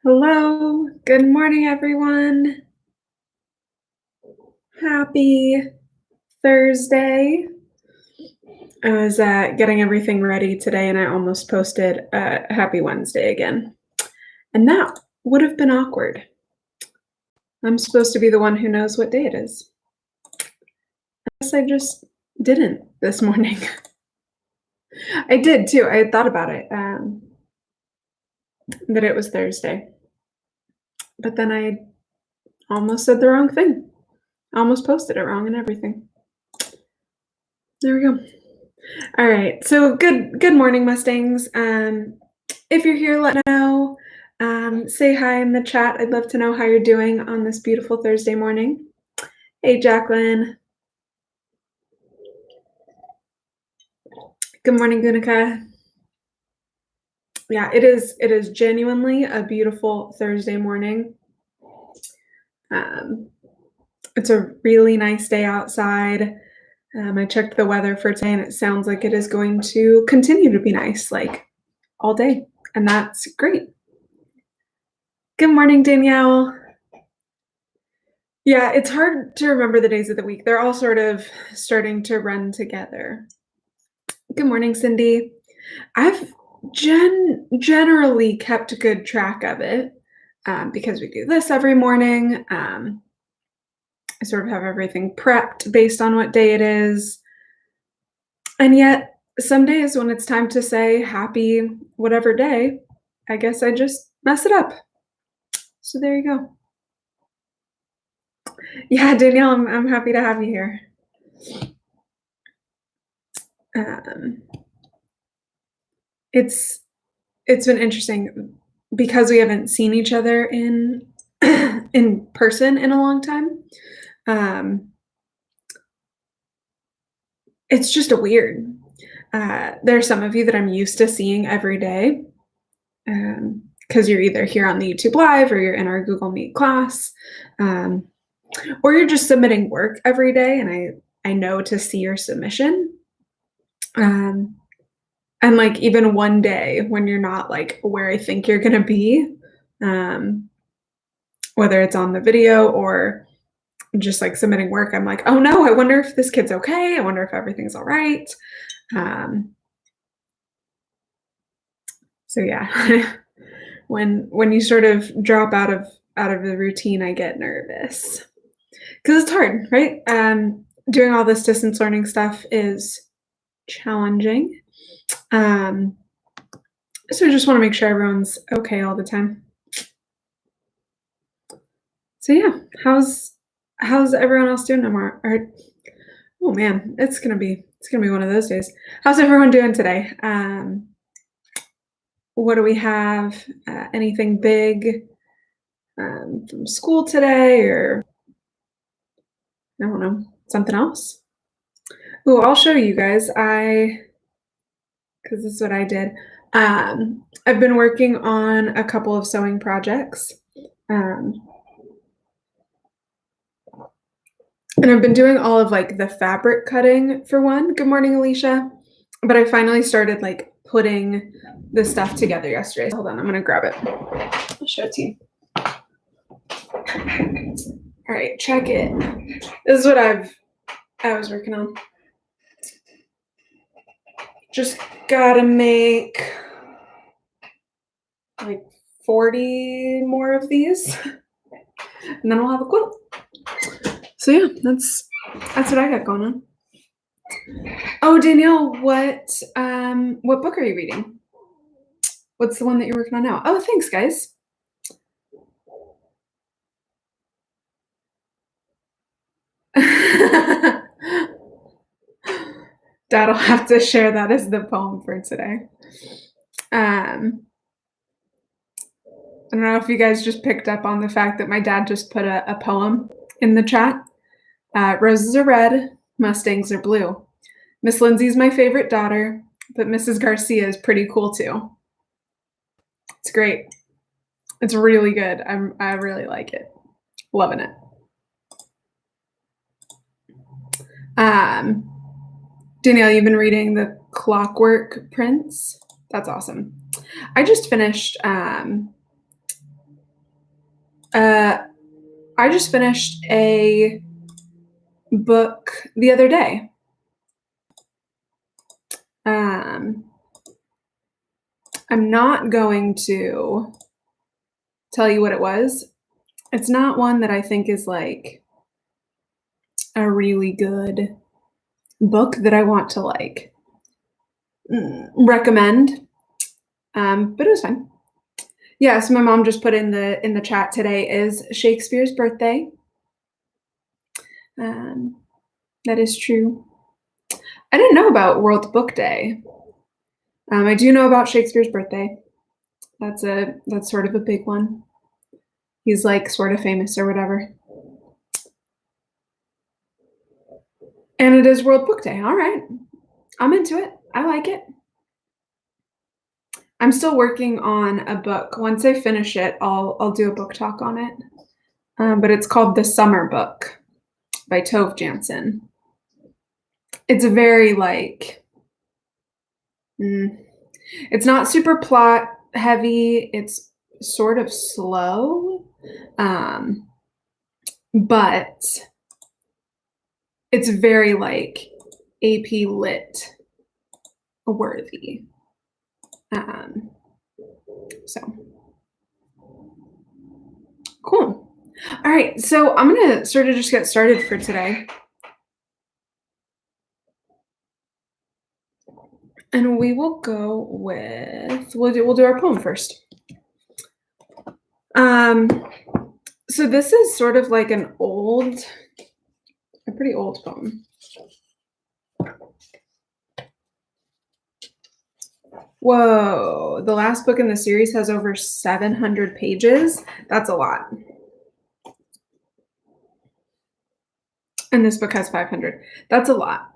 Hello, good morning, everyone. Happy Thursday. I was getting everything ready today and I almost posted Happy Wednesday again. And that would have been awkward. I'm supposed to be the one who knows what day it is. I guess I just didn't this morning. I did too. I had thought about it, that it was Thursday. But then I almost said the wrong thing. I almost posted it wrong and everything. There we go. All right. So good morning, Mustangs. If you're here, let me know. Say hi in the chat. I'd love to know how you're doing on this beautiful Thursday morning. Hey, Jacqueline. Good morning, Gunica. Yeah, it is genuinely a beautiful Thursday morning. It's a really nice day outside. I checked the weather for today and it sounds like it is going to continue to be nice, like all day. And that's great. Good morning, Danielle. Yeah, it's hard to remember the days of the week. They're all sort of starting to run together. Good morning, Cindy. I've generally kept good track of it because we do this every morning. I sort of have everything prepped based on what day it is. And yet, some days when it's time to say happy whatever day, I guess I just mess it up. So there you go. Yeah, Danielle, I'm happy to have you here. It's been interesting because we haven't seen each other in in person in a long time. It's just a weird. There are some of you that I'm used to seeing every day because you're either here on the YouTube Live or you're in our Google Meet class, or you're just submitting work every day, and I know to see your submission. And like even one day when you're not like where I think you're gonna be, whether it's on the video or just like submitting work, I'm like, oh no, I wonder if this kid's okay. I wonder if everything's all right. So yeah, when you sort of drop out of the routine, I get nervous because it's hard, right? Doing all this distance learning stuff is challenging. So I just want to make sure everyone's okay all the time. So yeah, how's everyone else doing tomorrow? Oh man, it's gonna be one of those days. How's everyone doing today? What do we have? Anything big from school today, or I don't know, something else? Oh, I'll show you guys. Because this is what I did. I've been working on a couple of sewing projects. And I've been doing all of like the fabric cutting for one. Good morning, Alicia. But I finally started like putting the stuff together yesterday. Hold on, I'm gonna grab it. I'll show it to you. All right, check it. This is what I was working on. Just gotta make like 40 more of these, and then I'll have a quilt. So yeah, that's what I got going on. Oh, Danielle, what book are you reading? What's the one that you're working on now? Oh, thanks, guys. Dad'll have to share that as the poem for today. I don't know if you guys just picked up on the fact that my dad just put a poem in the chat. Roses are red, Mustangs are blue. Miss Lindsay's my favorite daughter, but Mrs. Garcia is pretty cool too. It's great. It's really good. I really like it. Loving it. Danielle, you've been reading The Clockwork Prince? That's awesome. I just finished I just finished a book the other day. Um, I'm not going to tell you what it was. It's not one that I think is like a really good book that I want to like recommend. But it was fun. Yeah, so my mom just put in the chat today is Shakespeare's birthday. Um, that is true. I didn't know about World Book Day. I do know about Shakespeare's birthday. That's sort of a big one. He's like sort of famous or whatever. And it is World Book Day. All right. I'm into it. I like it. I'm still working on a book. Once I finish it, I'll do a book talk on it. But it's called The Summer Book by Tove Jansson. It's a very like it's not super plot heavy. It's sort of slow. But it's very like AP Lit worthy. So cool. All right, so I'm gonna sort of just get started for today. And we will go with we'll do our poem first. So this is sort of like a pretty old poem. Whoa, the last book in the series has over 700 pages. That's a lot. And this book has 500. That's a lot.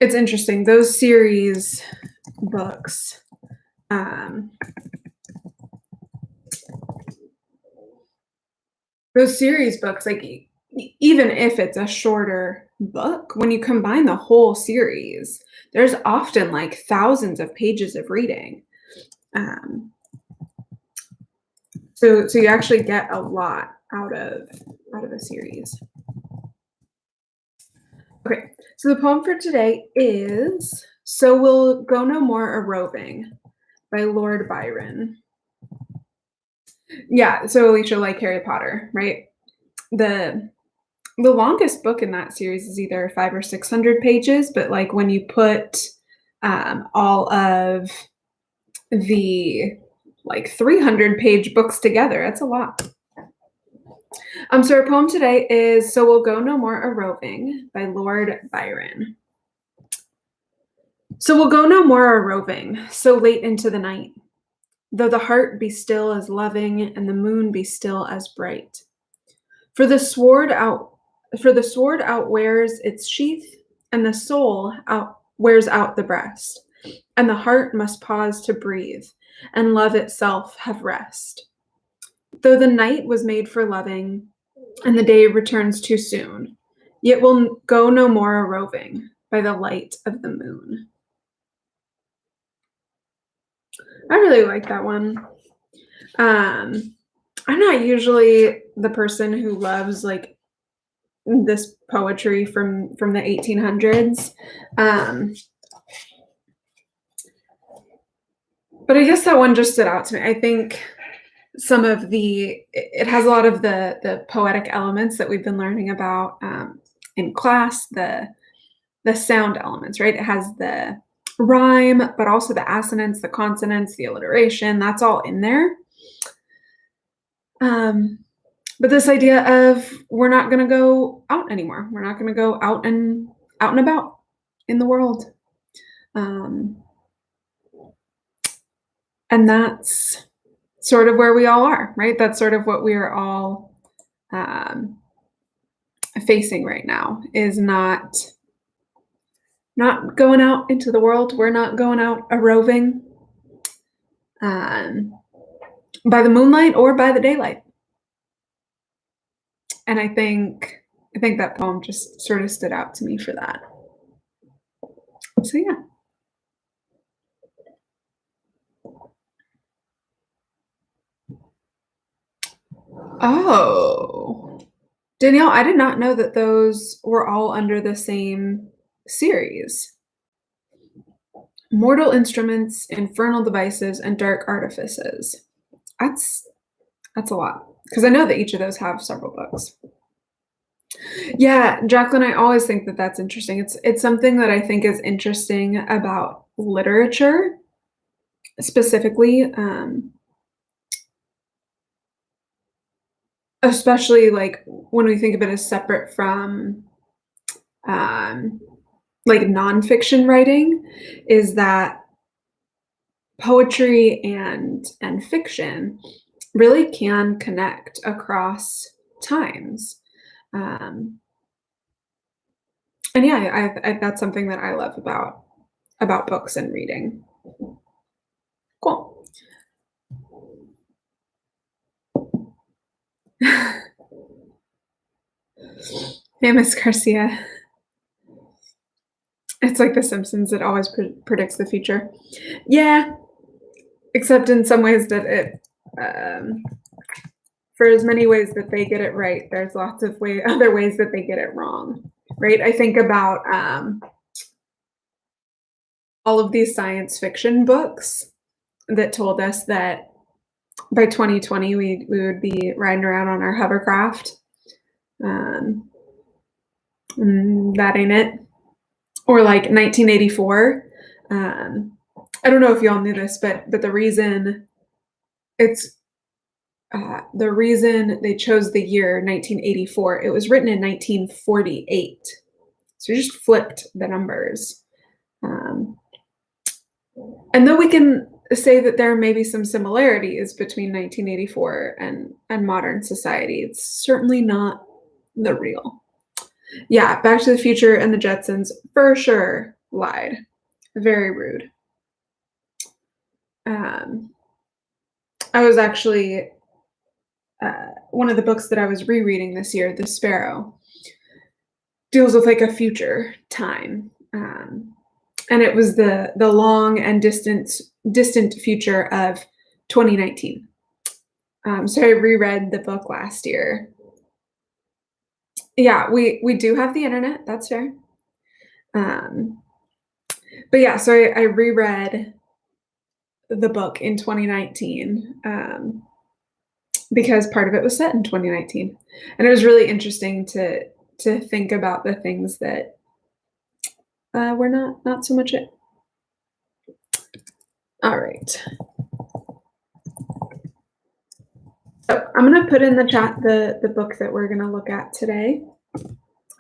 It's interesting. Those series books, like even if it's a shorter book, when you combine the whole series, there's often like thousands of pages of reading. So you actually get a lot out of a series. Okay, so the poem for today is So We'll Go No More A-Roving by Lord Byron. Yeah, so Alicia, like Harry Potter, right? The longest book in that series is either 500 or 600 pages, but like when you put all of the like 300-page books together, that's a lot. So our poem today is So We'll Go No More A-Roving by Lord Byron. So we'll go no more a-roving, so late into the night, though the heart be still as loving and the moon be still as bright. For the sword outwears its sheath, and the soul wears out the breast, and the heart must pause to breathe, and love itself have rest. Though the night was made for loving, and the day returns too soon, yet we'll go no more a-roving by the light of the moon. I really like that one. I'm not usually the person who loves like this poetry from the 1800s. But I guess that one just stood out to me. I think it has a lot of the poetic elements that we've been learning about in class, the sound elements, right? It has the rhyme, but also the assonance, the consonants, the alliteration, that's all in there. But this idea of we're not going to go out anymore. We're not going to go out and about in the world. And that's sort of where we all are, right? That's sort of what we are all facing right now, is not going out into the world. We're not going out a-roving by the moonlight or by the daylight. And I think that poem just sort of stood out to me for that. So yeah. Oh. Danielle, I did not know that those were all under the same series. Mortal Instruments, Infernal Devices, and Dark Artifices. That's that's a lot, because I know that each of those have several books. Yeah, Jacqueline, I always think that that's interesting. It's something that I think is interesting about literature, specifically, especially, like, when we think of it as separate from, um, like, nonfiction writing, is that poetry and fiction really can connect across times. Um, and yeah, I that's something that I love about books and reading. Cool. Hey, Miss Garcia. It's like The Simpsons, it always predicts the future. Yeah, except in some ways that um, for as many ways that they get it right, there's lots of other ways that they get it wrong, right? I think about all of these science fiction books that told us that by 2020 we would be riding around on our hovercraft. Um, that ain't it. Or like 1984. I don't know if y'all knew this, but the reason it's the reason they chose the year 1984, it was written in 1948. So you just flipped the numbers. And though we can say that there may be some similarities between 1984 and modern society, it's certainly not the real. Yeah, Back to the Future and the Jetsons for sure lied. Very rude. Um, I was actually one of the books that I was rereading this year, The Sparrow, deals with like a future time, and it was the long and distant future of 2019. So I reread the book last year. Yeah, we do have the internet. That's fair. But yeah, so I reread the book in 2019. Because part of it was set in 2019, and it was really interesting to think about the things that were not so much it. All right. So I'm gonna put in the chat the book that we're gonna look at today.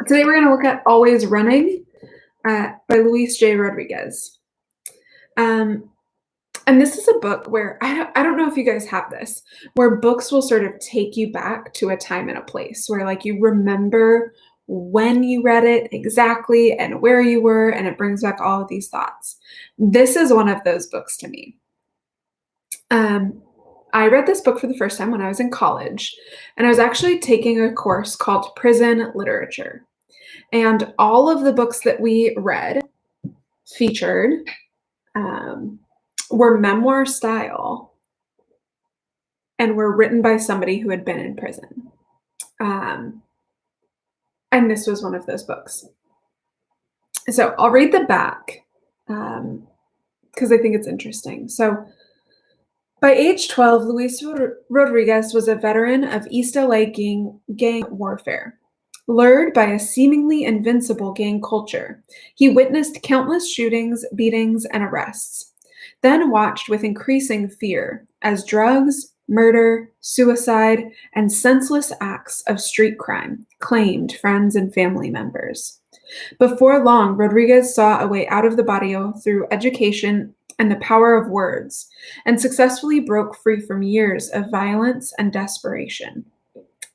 Today we're gonna look at Always Running by Luis J. Rodriguez. And this is a book where I don't know if you guys have this, where books will sort of take you back to a time and a place where like you remember when you read it exactly and where you were, and it brings back all of these thoughts. This is one of those books to me. I read this book for the first time when I was in college, and I was actually taking a course called Prison Literature. And all of the books that we read featured were memoir style and were written by somebody who had been in prison. And this was one of those books. So I'll read the back because I think it's interesting. So by age 12, Luis Rodriguez was a veteran of East LA gang warfare. Lured by a seemingly invincible gang culture, he witnessed countless shootings, beatings, and arrests, then watched with increasing fear as drugs, murder, suicide, and senseless acts of street crime claimed friends and family members. Before long, Rodriguez saw a way out of the barrio through education and the power of words, and successfully broke free from years of violence and desperation.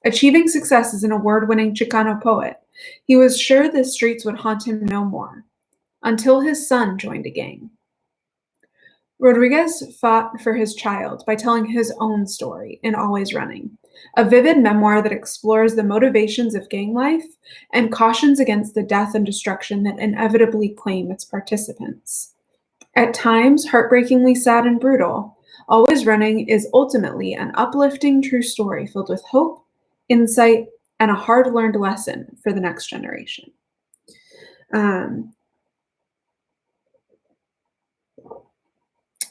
Achieving success as an award-winning Chicano poet, he was sure the streets would haunt him no more, until his son joined a gang. Rodriguez fought for his child by telling his own story in Always Running, a vivid memoir that explores the motivations of gang life and cautions against the death and destruction that inevitably claim its participants. At times heartbreakingly sad and brutal, Always Running is ultimately an uplifting true story filled with hope, insight, and a hard-learned lesson for the next generation. Um,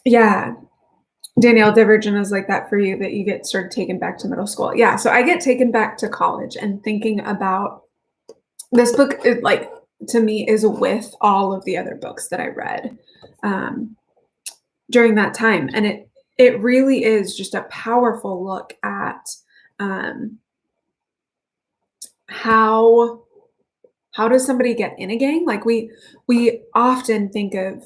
yeah, Danielle, Divergent is like that for you, that you get sort of taken back to middle school. Yeah, so I get taken back to college and thinking about this book, like, to me, is with all of the other books that I read during that time. And it really is just a powerful look at how does somebody get in a gang? Like, we often think of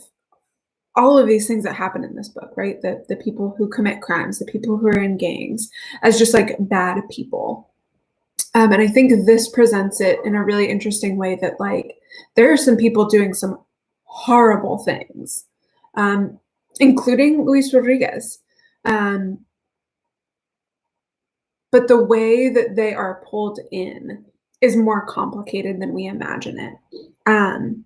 all of these things that happen in this book, right? The people who commit crimes, the people who are in gangs, as just like bad people. And I think this presents it in a really interesting way, that like there are some people doing some horrible things, including Luis Rodriguez. But the way that they are pulled in is more complicated than we imagine it. And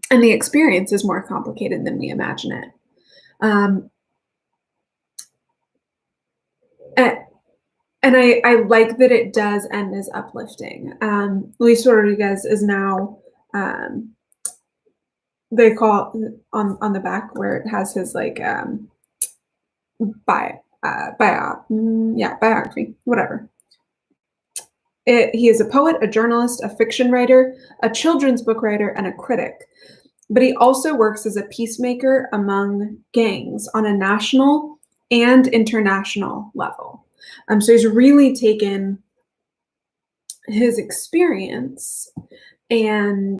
the experience is more complicated than we imagine it. And I like that it does end as uplifting. Luis Rodriguez is now, they call on the back where it has his like biography, whatever. He is a poet, a journalist, a fiction writer, a children's book writer, and a critic. But he also works as a peacemaker among gangs on a national and international level. So he's really taken his experience and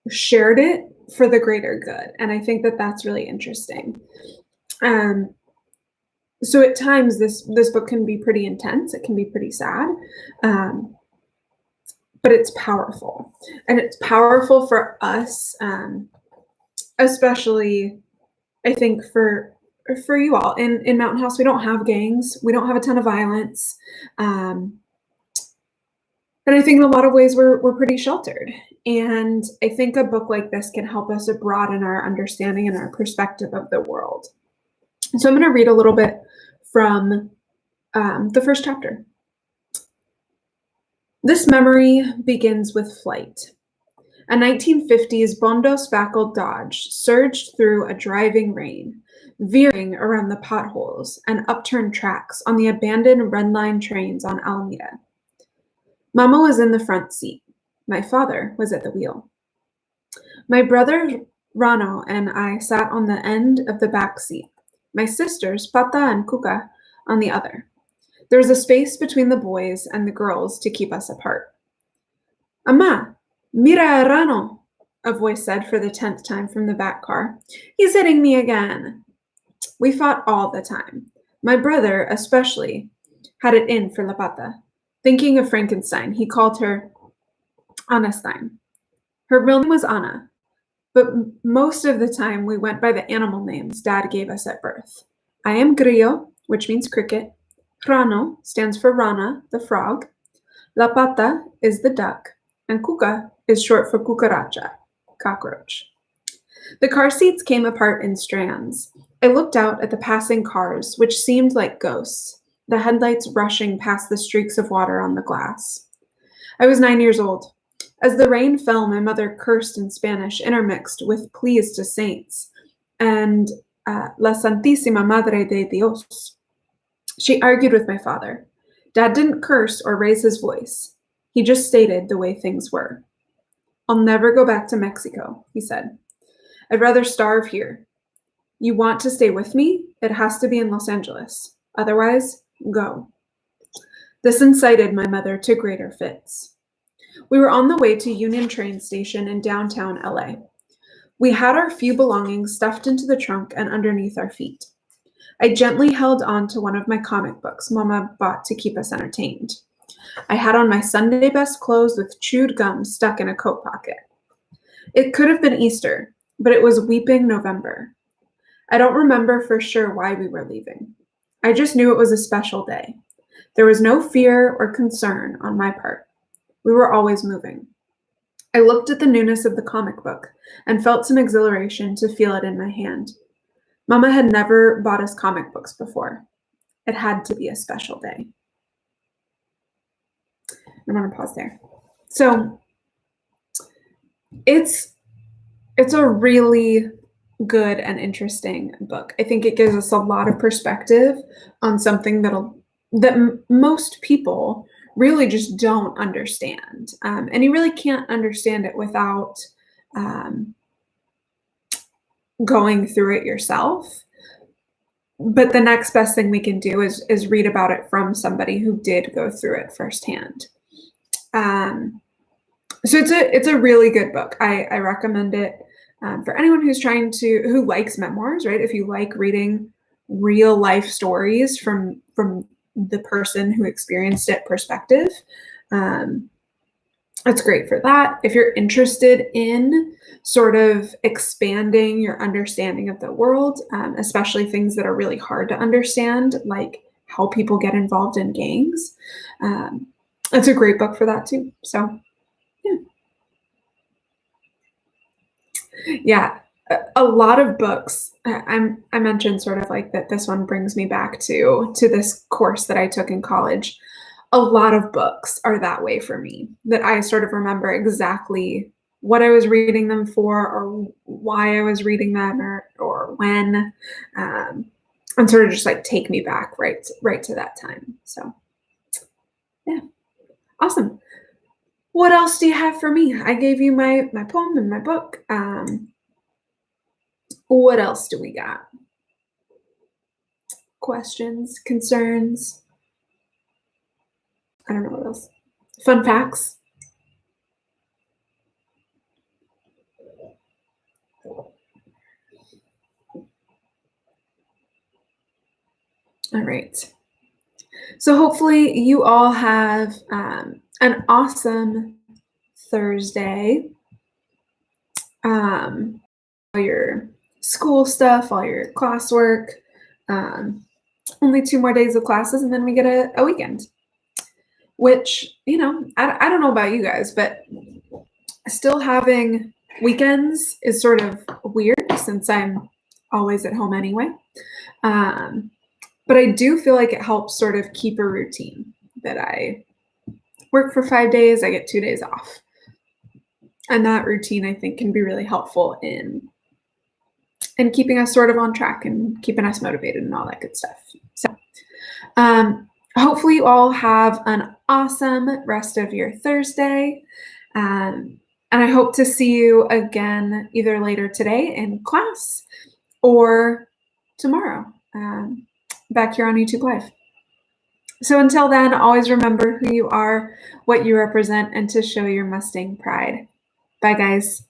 shared it for the greater good. And I think that that's really interesting. So at times this book can be pretty intense. It can be pretty sad. But it's powerful. And it's powerful for us, especially, I think, for you all. In Mountain House, we don't have gangs. We don't have a ton of violence. And I think in a lot of ways we're pretty sheltered. And I think a book like this can help us broaden our understanding and our perspective of the world. So I'm going to read a little bit from the first chapter. This memory begins with flight. A 1950s Bondo-spackled Dodge surged through a driving rain, veering around the potholes and upturned tracks on the abandoned Red Line trains on Alameda. Mama was in the front seat. My father was at the wheel. My brother Rano and I sat on the end of the back seat. My sisters, Pata and Kuka, on the other. There was a space between the boys and the girls to keep us apart. Ama, mira Rano, a voice said for the 10th time from the back car. He's hitting me again. We fought all the time. My brother, especially, had it in for La Pata. Thinking of Frankenstein, he called her Anna Stein. Her real name was Anna, but most of the time we went by the animal names Dad gave us at birth. I am Grillo, which means cricket. Rano stands for Rana, the frog. La Pata is the duck. And Cuca is short for cucaracha, cockroach. The car seats came apart in strands. I looked out at the passing cars, which seemed like ghosts, the headlights rushing past the streaks of water on the glass. I was 9 years old. As the rain fell, my mother cursed in Spanish, intermixed with pleas to saints and La Santísima Madre de Dios. She argued with my father. Dad didn't curse or raise his voice. He just stated the way things were. I'll never go back to Mexico, he said. I'd rather starve here. You want to stay with me? It has to be in Los Angeles. Otherwise, go. This incited my mother to greater fits. We were on the way to Union train station in downtown LA. We had our few belongings stuffed into the trunk and underneath our feet. I gently held on to one of my comic books Mama bought to keep us entertained. I had on my Sunday best clothes with chewed gum stuck in a coat pocket. It could have been Easter, but it was weeping November. I don't remember for sure why we were leaving. I just knew it was a special day. There was no fear or concern on my part. We were always moving. I looked at the newness of the comic book and felt some exhilaration to feel it in my hand. Mama had never bought us comic books before. It had to be a special day. I'm gonna pause there. So it's a really good and interesting book. I think it gives us a lot of perspective on something that most people really just don't understand, and you really can't understand it without um, going through it yourself. But the next best thing we can do is read about it from somebody who did go through it firsthand. Um, so it's a really good book. I recommend it for anyone who likes memoirs, right? If you like reading real life stories from the person who experienced it perspective, um, it's great for that. If you're interested in sort of expanding your understanding of the world, especially things that are really hard to understand, like how people get involved in gangs, um, it's a great book for that too. So, yeah. Yeah, a lot of books. I mentioned sort of like that this one brings me back to this course that I took in college. A lot of books are that way for me, that I sort of remember exactly what I was reading them for or why I was reading them or when, um, and sort of just like take me back right to that time. So, yeah, awesome. What else do you have for me? I gave you my poem and my book. What else do we got? Questions, concerns? I don't know what else. Fun facts? All right. So hopefully you all have an awesome Thursday. All your school stuff, all your classwork. Um, only 2 more days of classes, and then we get a weekend. Which I don't know about you guys, but still having weekends is sort of weird since I'm always at home anyway. Um, but I do feel like it helps sort of keep a routine that I work for 5 days, I get 2 days off. And that routine I think can be really helpful in keeping us sort of on track and keeping us motivated and all that good stuff. So hopefully you all have an awesome rest of your Thursday. And I hope to see you again either later today in class or tomorrow back here on YouTube Live. So until then, always remember who you are, what you represent, and to show your Mustang pride. Bye, guys.